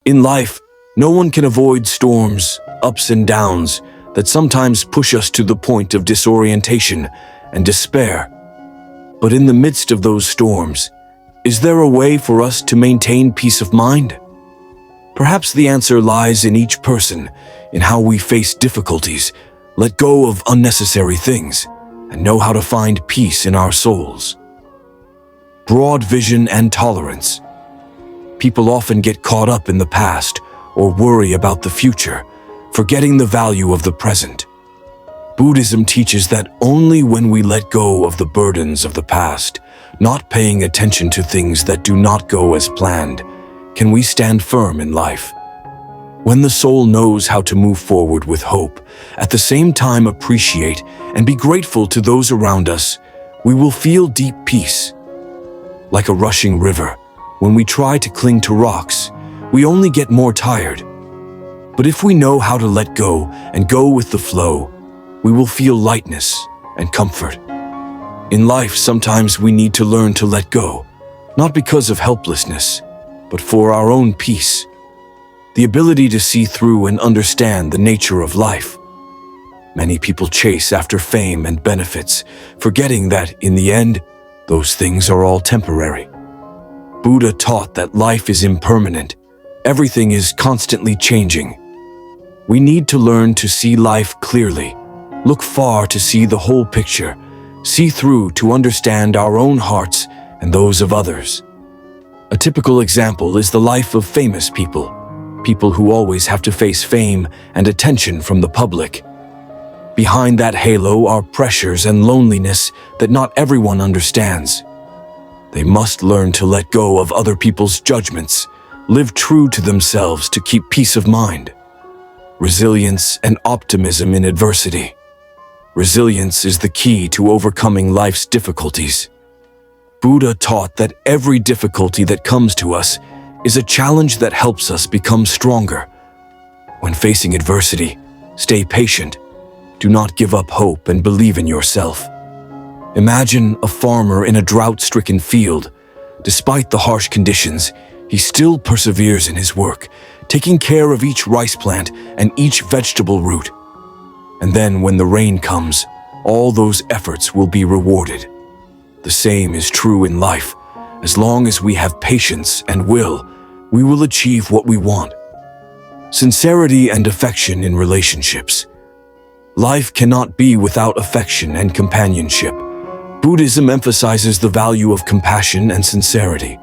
In life, no one can avoid storms, ups and downs that sometimes push us to the point of disorientation and despair. But in the midst of those storms, is there a way for us to maintain peace of mind? Perhaps the answer lies in each person, in how we face difficulties, let go of unnecessary things, and know how to find peace in our souls. Broad vision and tolerance. People often get caught up in the past or worry about the future, forgetting the value of the present. Buddhism teaches that only when we let go of the burdens of the past, not paying attention to things that do not go as planned, can we stand firm in life. When the soul knows how to move forward with hope, at the same time appreciate and be grateful to those around us, we will feel deep peace. Like a rushing river, when we try to cling to rocks, we only get more tired. But if we know how to let go and go with the flow, we will feel lightness and comfort. In life, sometimes we need to learn to let go, not because of helplessness, but for our own peace. The ability to see through and understand the nature of life. Many people chase after fame and benefits, forgetting that, in the end, those things are all temporary. Buddha taught that life is impermanent. Everything is constantly changing. We need to learn to see life clearly, look far to see the whole picture, see through to understand our own hearts and those of others. A typical example is the life of famous people. People who always have to face fame and attention from the public. Behind that halo are pressures and loneliness that not everyone understands. They must learn to let go of other people's judgments, live true to themselves to keep peace of mind. Resilience and optimism in adversity. Resilience is the key to overcoming life's difficulties. Buddha taught that every difficulty that comes to us is a challenge that helps us become stronger. When facing adversity, stay patient. Do not give up hope and believe in yourself. Imagine a farmer in a drought-stricken field. Despite the harsh conditions, he still perseveres in his work, taking care of each rice plant and each vegetable root. And then when the rain comes, all those efforts will be rewarded. The same is true in life. As long as we have patience and will, we will achieve what we want. Sincerity and affection in relationships. Life cannot be without affection and companionship. Buddhism emphasizes the value of compassion and sincerity.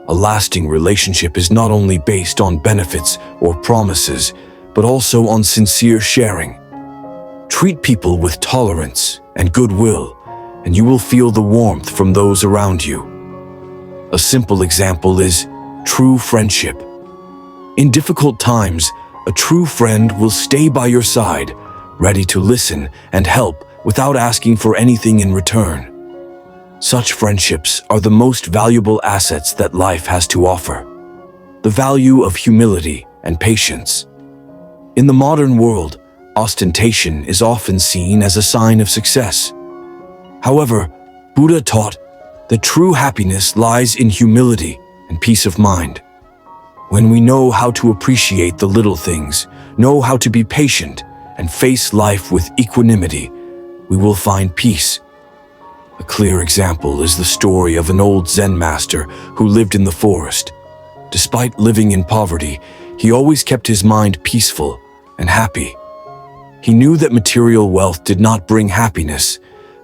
A lasting relationship is not only based on benefits or promises, but also on sincere sharing. Treat people with tolerance and goodwill, and you will feel the warmth from those around you. A simple example is true friendship. In difficult times, a true friend will stay by your side, ready to listen and help without asking for anything in return. Such friendships are the most valuable assets that life has to offer. The value of humility and patience. In the modern world, ostentation is often seen as a sign of success. However, Buddha taught that true happiness lies in humility and peace of mind. When we know how to appreciate the little things, know how to be patient, and face life with equanimity, we will find peace. A clear example is the story of an old Zen master who lived in the forest. Despite living in poverty, he always kept his mind peaceful and happy. He knew that material wealth did not bring happiness,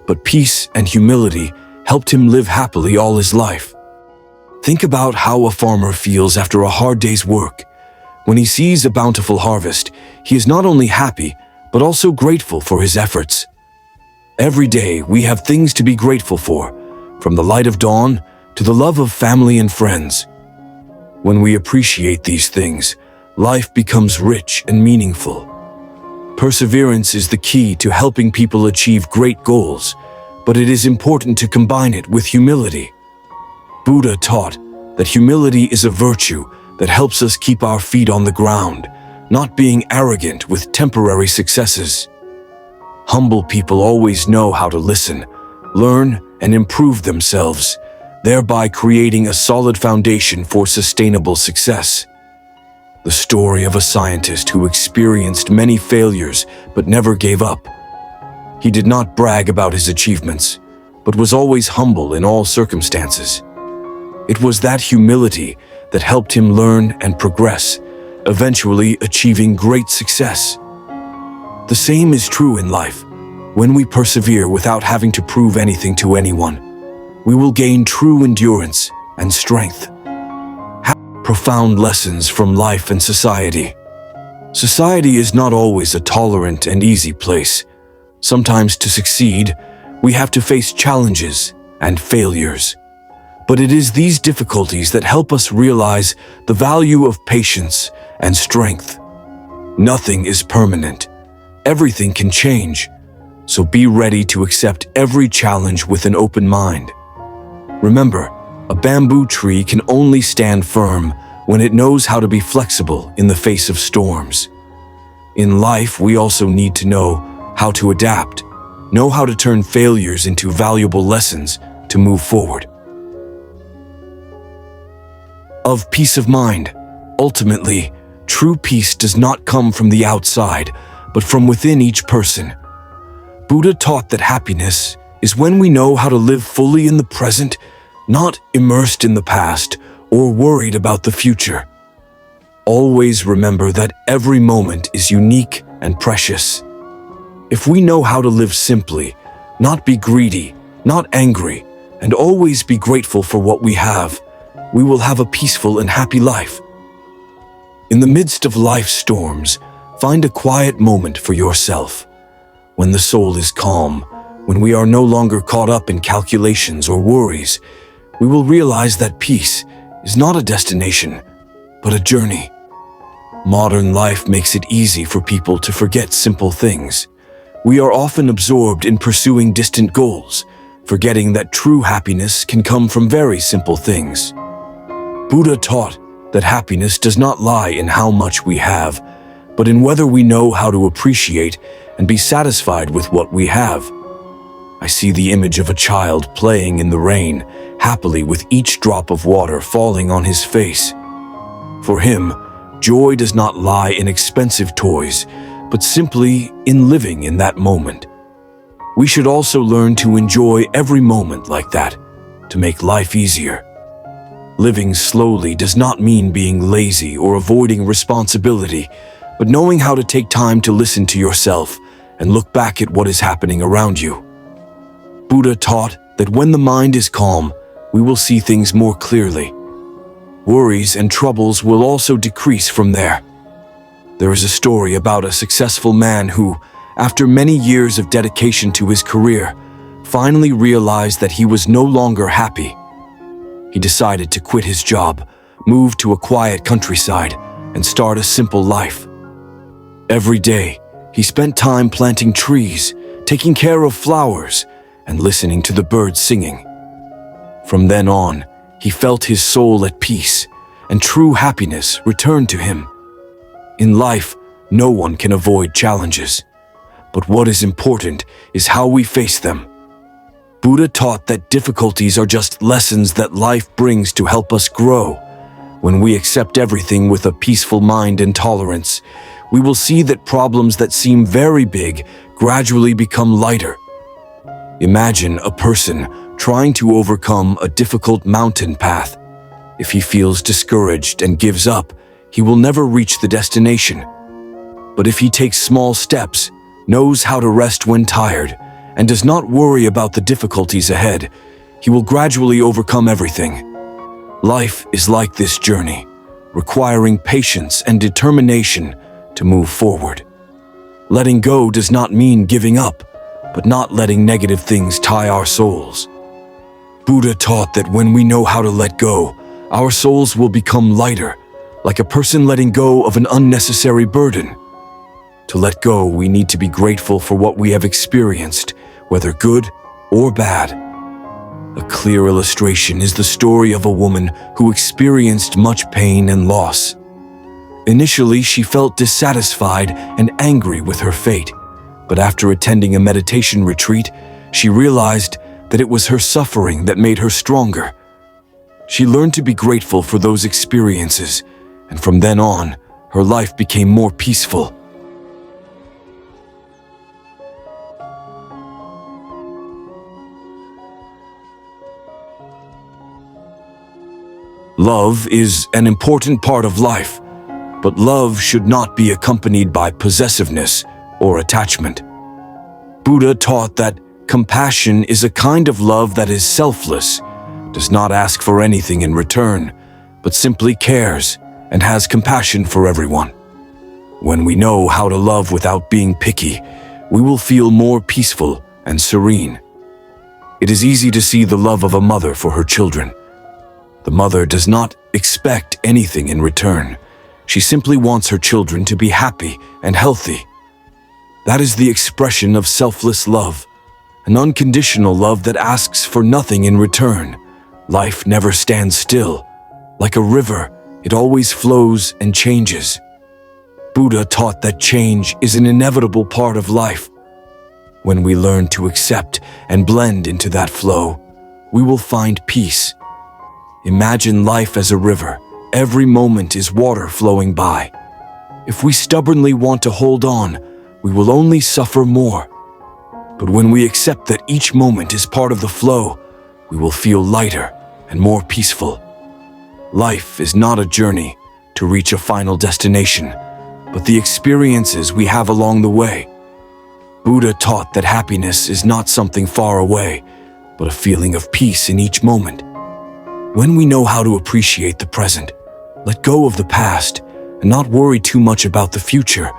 but peace and humility helped him live happily all his life. Think about how a farmer feels after a hard day's work. When he sees a bountiful harvest, he is not only happy, but also grateful for his efforts. Every day we have things to be grateful for, from the light of dawn to the love of family and friends. When we appreciate these things, life becomes rich and meaningful. Perseverance is the key to helping people achieve great goals, but it is important to combine it with humility. Buddha taught that humility is a virtue that helps us keep our feet on the ground, not being arrogant with temporary successes. Humble people always know how to listen, learn, and improve themselves, thereby creating a solid foundation for sustainable success. the story of a scientist who experienced many failures but never gave up. He did not brag about his achievements, but was always humble in all circumstances. It was that humility that helped him learn and progress, eventually achieving great success. The same is true in life. When we persevere without having to prove anything to anyone, we will gain true endurance and strength. Profound lessons from life and society. Society is not always a tolerant and easy place. Sometimes to succeed, we have to face challenges and failures. But it is these difficulties that help us realize the value of patience and strength. Nothing is permanent. Everything can change. So be ready to accept every challenge with an open mind. Remember, a bamboo tree can only stand firm when it knows how to be flexible in the face of storms. In life, we also need to know how to adapt, know how to turn failures into valuable lessons to move forward. Of peace of mind. Ultimately, true peace does not come from the outside, but from within each person. Buddha taught that happiness is when we know how to live fully in the present, not immersed in the past or worried about the future. Always remember that every moment is unique and precious. If we know how to live simply, not be greedy, not angry, and always be grateful for what we have, we will have a peaceful and happy life. In the midst of life's storms, find a quiet moment for yourself. When the soul is calm, when we are no longer caught up in calculations or worries, we will realize that peace is not a destination, but a journey. Modern life makes it easy for people to forget simple things. We are often absorbed in pursuing distant goals, forgetting that true happiness can come from very simple things. Buddha taught that happiness does not lie in how much we have, but in whether we know how to appreciate and be satisfied with what we have. I see the image of a child playing in the rain, happily with each drop of water falling on his face. For him, joy does not lie in expensive toys, but simply in living in that moment. We should also learn to enjoy every moment like that, to make life easier. Living slowly does not mean being lazy or avoiding responsibility, but knowing how to take time to listen to yourself and look back at what is happening around you. Buddha taught that when the mind is calm, we will see things more clearly. Worries and troubles will also decrease from there. There is a story about a successful man who, after many years of dedication to his career, finally realized that he was no longer happy. He decided to quit his job, move to a quiet countryside, and start a simple life. Every day, he spent time planting trees, taking care of flowers, and listening to the birds singing. From then on, he felt his soul at peace, and true happiness returned to him. In life, no one can avoid challenges, but what is important is how we face them. Buddha taught that difficulties are just lessons that life brings to help us grow. When we accept everything with a peaceful mind and tolerance, we will see that problems that seem very big gradually become lighter. Imagine a person trying to overcome a difficult mountain path. If he feels discouraged and gives up, he will never reach the destination. But if he takes small steps, knows how to rest when tired, and does not worry about the difficulties ahead, he will gradually overcome everything. Life is like this journey, requiring patience and determination to move forward. Letting go does not mean giving up, but not letting negative things tie our souls. Buddha taught that when we know how to let go, our souls will become lighter, like a person letting go of an unnecessary burden. To let go, we need to be grateful for what we have experienced, whether good or bad. A clear illustration is the story of a woman who experienced much pain and loss. Initially, she felt dissatisfied and angry with her fate, but after attending a meditation retreat, she realized that it was her suffering that made her stronger. She learned to be grateful for those experiences, and from then on, her life became more peaceful. Love is an important part of life, but love should not be accompanied by possessiveness or attachment. Buddha taught that compassion is a kind of love that is selfless, does not ask for anything in return, but simply cares and has compassion for everyone. When we know how to love without being picky, we will feel more peaceful and serene. It is easy to see the love of a mother for her children. The mother does not expect anything in return. She simply wants her children to be happy and healthy. That is the expression of selfless love, an unconditional love that asks for nothing in return. Life never stands still. Like a river, it always flows and changes. Buddha taught that change is an inevitable part of life. When we learn to accept and blend into that flow, we will find peace. Imagine life as a river. Every moment is water flowing by. If we stubbornly want to hold on, we will only suffer more. But when we accept that each moment is part of the flow, we will feel lighter and more peaceful. Life is not a journey to reach a final destination, but the experiences we have along the way. Buddha taught that happiness is not something far away, but a feeling of peace in each moment. When we know how to appreciate the present, let go of the past, and not worry too much about the future,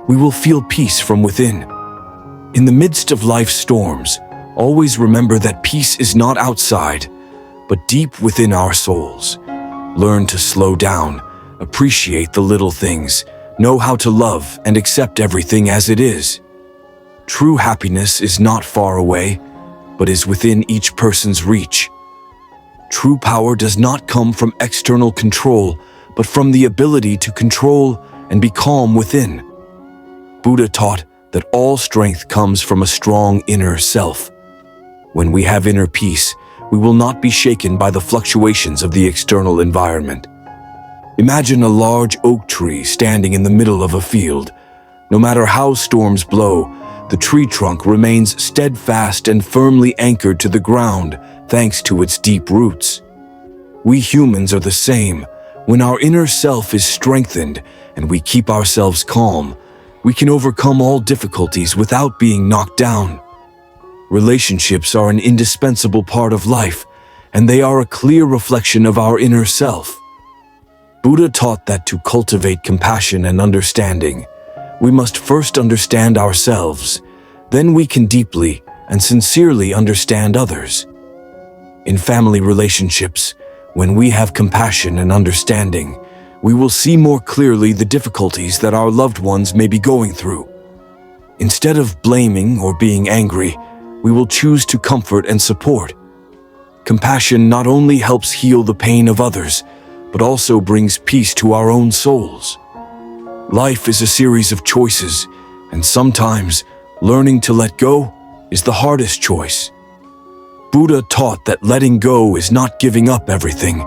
we will feel peace from within. In the midst of life's storms, always remember that peace is not outside, but deep within our souls. Learn to slow down, appreciate the little things, know how to love and accept everything as it is. True happiness is not far away, but is within each person's reach. True power does not come from external control, but from the ability to control and be calm within. Buddha taught that all strength comes from a strong inner self. When we have inner peace, we will not be shaken by the fluctuations of the external environment. Imagine a large oak tree standing in the middle of a field. No matter how storms blow, the tree trunk remains steadfast and firmly anchored to the ground thanks to its deep roots. We humans are the same. When our inner self is strengthened and we keep ourselves calm, we can overcome all difficulties without being knocked down. Relationships are an indispensable part of life, and they are a clear reflection of our inner self. Buddha taught that to cultivate compassion and understanding, we must first understand ourselves, then we can deeply and sincerely understand others. In family relationships, when we have compassion and understanding, we will see more clearly the difficulties that our loved ones may be going through. Instead of blaming or being angry, we will choose to comfort and support. Compassion not only helps heal the pain of others, but also brings peace to our own souls. Life is a series of choices, and sometimes learning to let go is the hardest choice. Buddha taught that letting go is not giving up everything,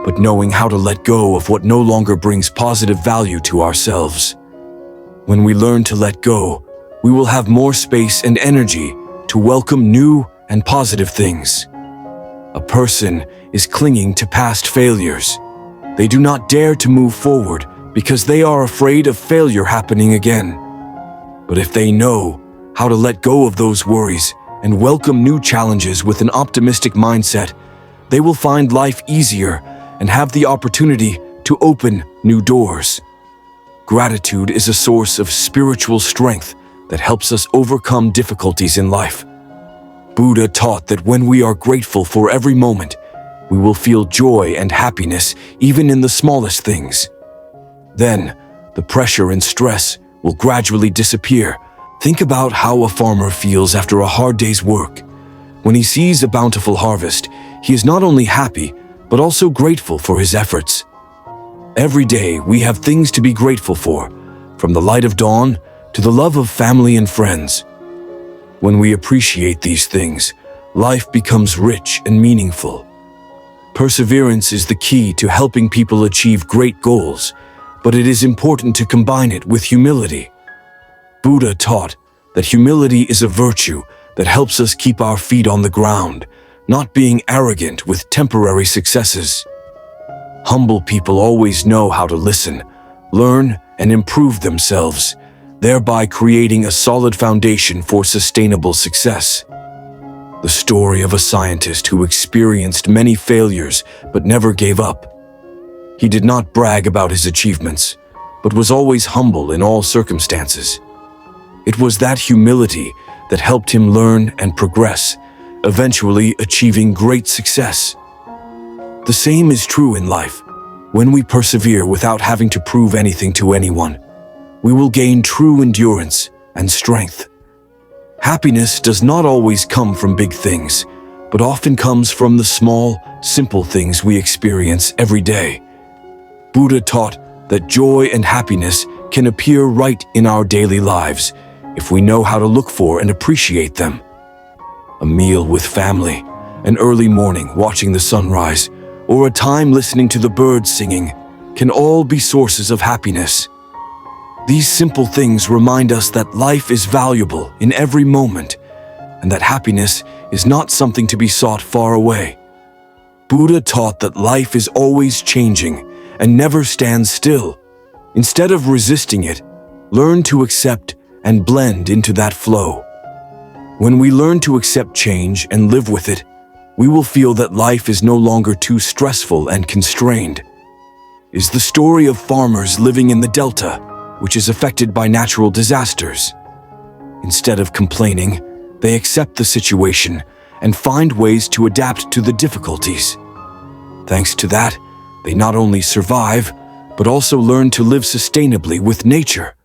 but knowing how to let go of what no longer brings positive value to ourselves. When we learn to let go, we will have more space and energy to welcome new and positive things. A person is clinging to past failures. They do not dare to move forward because they are afraid of failure happening again. But if they know how to let go of those worries and welcome new challenges with an optimistic mindset, they will find life easier and have the opportunity to open new doors. Gratitude is a source of spiritual strength that helps us overcome difficulties in life. Buddha taught that when we are grateful for every moment, we will feel joy and happiness even in the smallest things. Then, the pressure and stress will gradually disappear. Think about how a farmer feels after a hard day's work. When he sees a bountiful harvest, he is not only happy, but also grateful for his efforts. Every day, we have things to be grateful for, from the light of dawn to the love of family and friends. When we appreciate these things, life becomes rich and meaningful. Perseverance is the key to helping people achieve great goals. but it is important to combine it with humility. Buddha taught that humility is a virtue that helps us keep our feet on the ground, not being arrogant with temporary successes. Humble people always know how to listen, learn, and improve themselves, thereby creating a solid foundation for sustainable success. The story of a scientist who experienced many failures but never gave up. He did not brag about his achievements, but was always humble in all circumstances. It was that humility that helped him learn and progress, eventually achieving great success. The same is true in life. When we persevere without having to prove anything to anyone, we will gain true endurance and strength. Happiness does not always come from big things, but often comes from the small, simple things we experience every day. Buddha taught that joy and happiness can appear right in our daily lives if we know how to look for and appreciate them. A meal with family, an early morning watching the sunrise, or a time listening to the birds singing can all be sources of happiness. These simple things remind us that life is valuable in every moment and that happiness is not something to be sought far away. Buddha taught that life is always changing and never stands still. Instead of resisting it, learn to accept and blend into that flow. When we learn to accept change and live with it, we will feel that life is no longer too stressful and constrained. Is the story of farmers living in the Delta, which is affected by natural disasters. Instead of complaining, they accept the situation and find ways to adapt to the difficulties. Thanks to that, they not only survive, but also learn to live sustainably with nature.